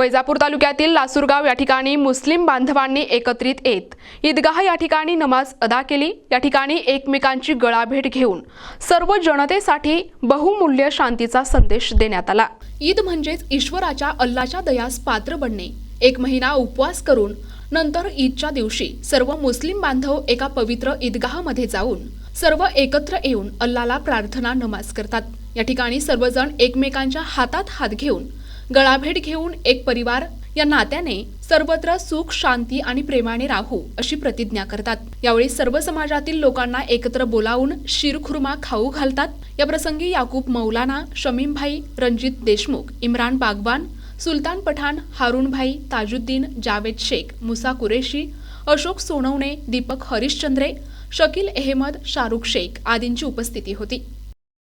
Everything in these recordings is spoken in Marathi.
वैजापूर तालुक्यातील लासूरगाव या ठिकाणी मुस्लिम बांधवांनी एकत्रित येत ईदगाह या ठिकाणी नमाज अदा केली। या ठिकाणी एकमेकांची गळाभेट घेऊन सर्व जनतेसाठी बहुमूल्य शांतीचा संदेश देण्यात आला। ईद म्हणजेच ईश्वराच्या अल्लाच्या दयास पात्र बनणे। 1 महिना उपवास करून नंतर ईदच्या दिवशी सर्व मुस्लिम बांधव एका पवित्र ईदगाहमध्ये जाऊन सर्व एकत्र येऊन अल्लाला प्रार्थना नमाज करतात। या ठिकाणी सर्वजण एकमेकांच्या हातात हात घेऊन गळाभेट घेऊन एक परिवार या नात्याने सर्वत्र सुख शांती आणि प्रेमाने राहू अशी प्रतिज्ञा करतात। यावेळी सर्व समाजातील लोकांना एकत्र बोलावून शीरखुर्मा खाऊ घालतात। या प्रसंगी याकूब मौलाना, शमीम भाई, रणजित देशमुख, इम्रान बागवान, सुलतान पठाण, हारून भाई, ताजुद्दीन, जावेद शेख, मुसा कुरेशी, अशोक सोनवणे, दीपक हरिश्चंद्रे, शकील अहमद, शाहरुख शेख आदींची उपस्थिती होती।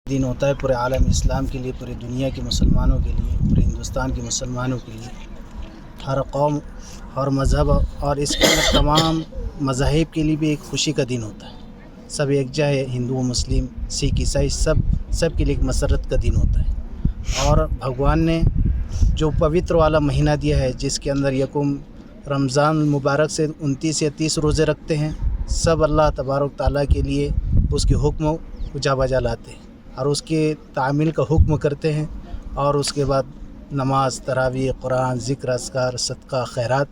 दिन होता है पूरे आलम इस्लाम के लिए, पूरी दुनिया के मुसलमानों के लिए, पूरे हिंदुस्तान के मुसलमानों के लिए। हर कौम और मज़हब और इसके अंदर तमाम मज़ाहिब के लिए भी एक खुशी का दिन होता है। सब एकजा है, हिंदू, मुस्लिम, सिख, ईसाई, सब के लिए एक मसरत का दिन होता है। और भगवान ने जो पवित्र वाला महीना दिया है, जिसके अंदर यकुम रमज़ान मुबारक से 29 या 30 रोज़े रखते हैं, सब अल्लाह तबारक ताला के लिए उसके हुक्म उजा बजा लाते हैं और उसके तामील का हुक्म करते हैं। और उसके बाद नमाज, तरावी, कुरान, ज़िक्र, अस्कार, सदका, खैरात,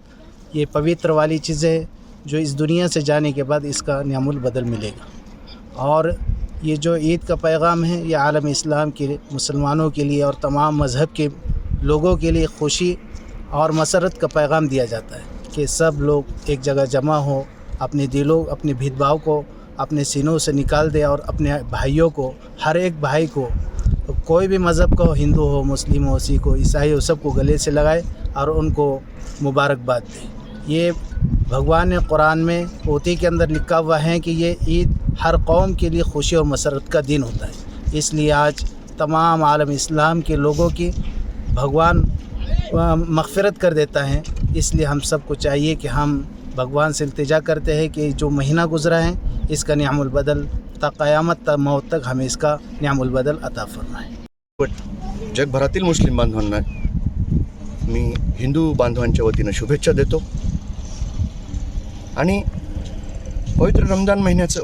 ये पवित्र वाली चीज़ें जो इस दुनिया से जाने के बाद इसका न्यामुल बदल मिलेगा। और ये जो ईद का पैगाम है, ये आलम इस्लाम के मुसलमानों के लिए और तमाम मज़हब के लोगों के लिए खुशी और मसरत का पैगाम दिया जाता है कि सब लोग एक जगह जमा हो, अपने दिलों, अपने भेदभाव को अपने सीनों से निकाल दे और अपने भाइयों को, हर एक भाई को, कोई भी मज़हब का हो, हिंदू हो, मुस्लिम हो, सिख हो, ईसाई हो, सबको गले से लगाए और उनको मुबारकबाद दे। ये भगवान ने कुरान में पोती के अंदर लिखा हुआ है कि ये ईद हर कौम के लिए खुशी और मसरत का दिन होता है। इसलिए आज तमाम आलम इस्लाम के लोगों की भगवान मग़फ़िरत कर देता है। इसलिए हम सबको चाहिए कि हम भगवान से इल्तिजा करते हैं कि जो महीना गुज़रा है इसका न्यामुल बदल ता क़यामत ता मौत तक हमें इसका न्यामुल बदल अता फरमाए। जगभरातील मुस्लिम बांधवांना मी हिंदू बांधवांच्या वतीनं शुभेच्छा देतो आणि पवित्र रमजान महिन्याचं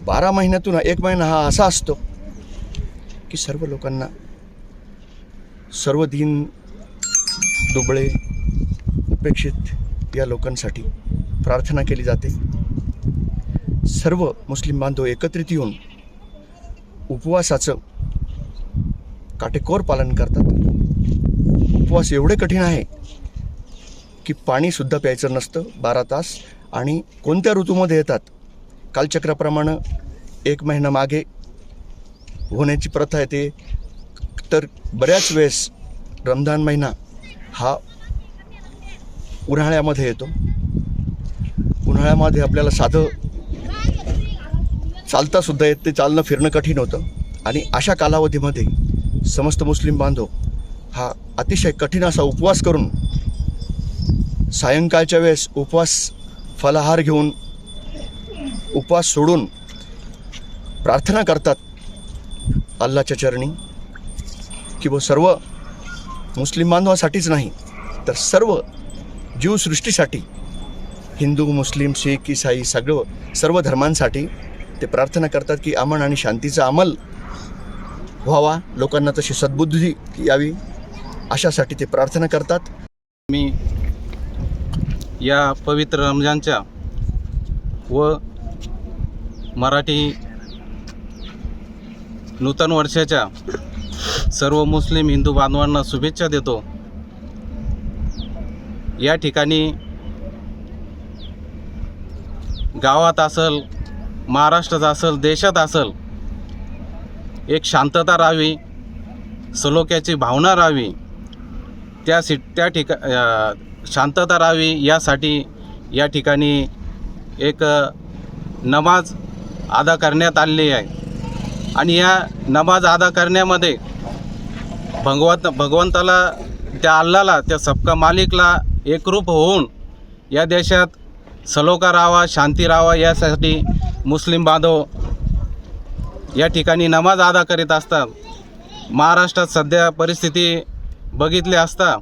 12 महिन्यातून 1 महिना हा असा असतो की सर्व लोकांना, सर्व दीन दुबळे उपेक्षित या लोकांसाठी प्रार्थना केली जाते। सर्व मुस्लिम बांधव एकत्रित येऊन उपवासाचं काटेकोर पालन करतात। उपवास एवढे कठीण आहे की पाणीसुद्धा प्यायचं नसतं 12 तास, आणि कोणत्या ऋतूमध्ये येतात कालचक्राप्रमाणे 1 महिना मागे होण्याची प्रथा येते। तर बऱ्याच वेळेस रमजान महिना हा उन्हाळ्यामध्ये येतो। उन्हाळ्यामध्ये आपल्याला साधं चालतासुद्धा येत, ते चालणं फिरणं कठीण होतं। आणि अशा कालावधीमध्ये समस्त मुस्लिम बांधव हा अतिशय कठीण असा उपवास करून सायंकाळच्या वेळेस उपवास फलाहार घेऊन उपवास सोडून प्रार्थना करतात अल्लाच्या चरणी की वो सर्व मुस्लिम बांधवासाठीच नाही तर सर्व जीवसृष्टीसाठी, हिंदू, मुस्लिम, शीख, ईसाई, सर्व धर्मांसाठी ते प्रार्थना करतात की अमन आणि शांतीचा अमल व्हावा, लोकांना तशी सद्बुद्धी यावी, अशासाठी ते प्रार्थना करतात। मी या पवित्र रमजानच्या व मराठी नूतन वर्षाच्या सर्व मुस्लिम हिंदू बांधवांना शुभेच्छा देतो। या ठिकाणी गावात असेल, महाराष्ट्रात असेल, देशात असेल, एक शांतता राहावी, सलोख्याची भावना राहावी, त्या शांतता राहावी यासाठी या ठिकाणी एक नमाज अदा करण्यात आलेली आहे। आणि या नमाज अदा करण्यामध्ये भगवंताला, त्या अल्लाला, त्या सबका मालिकला एकरूप होऊन या देशात सलोखा राहावा, शांती राहावा यासाठी मुस्लिम बांधव या ठिकाणी नमाज अदा करीत असतात। महाराष्ट्रात सध्या परिस्थिती बघितली असता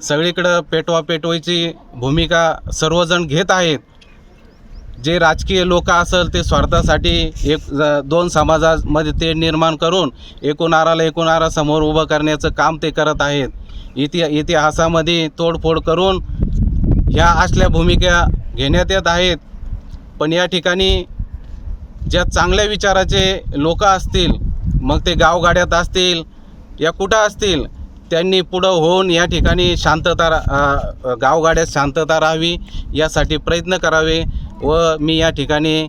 सगळीकडं पेटवापेटवायची भूमिका सर्वजण घेत आहेत. जे राजकीय लोक असेल ते स्वार्थासाठी दोन समाजामध्ये ते निर्माण करून एकूणाला समोर उभं करण्याचं काम ते करत आहेत. इतिहासामध्ये तोडफोड करून ह्या असल्या भूमिका घेण्यात येत आहेत. पण या ठिकाणी ज्या चांगल्या विचाराचे लोक असतील, मग ते गावगाड्यात असतील या कुठं असतील, त्यांनी पुढं होऊन या ठिकाणी गावगाड्यात शांतता राहावी यासाठी प्रयत्न करावे. व मी या ठिकाणी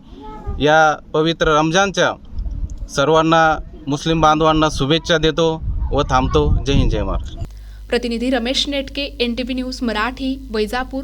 या पवित्र रमजानच्या सर्वांना मुस्लिम बांधवांना शुभेच्छा देतो व थांबतो. जय हिंद, जय महाराष्ट्र. प्रतिनिधी रमेश नेटके, NTV न्यूज मराठी, वैजापूर.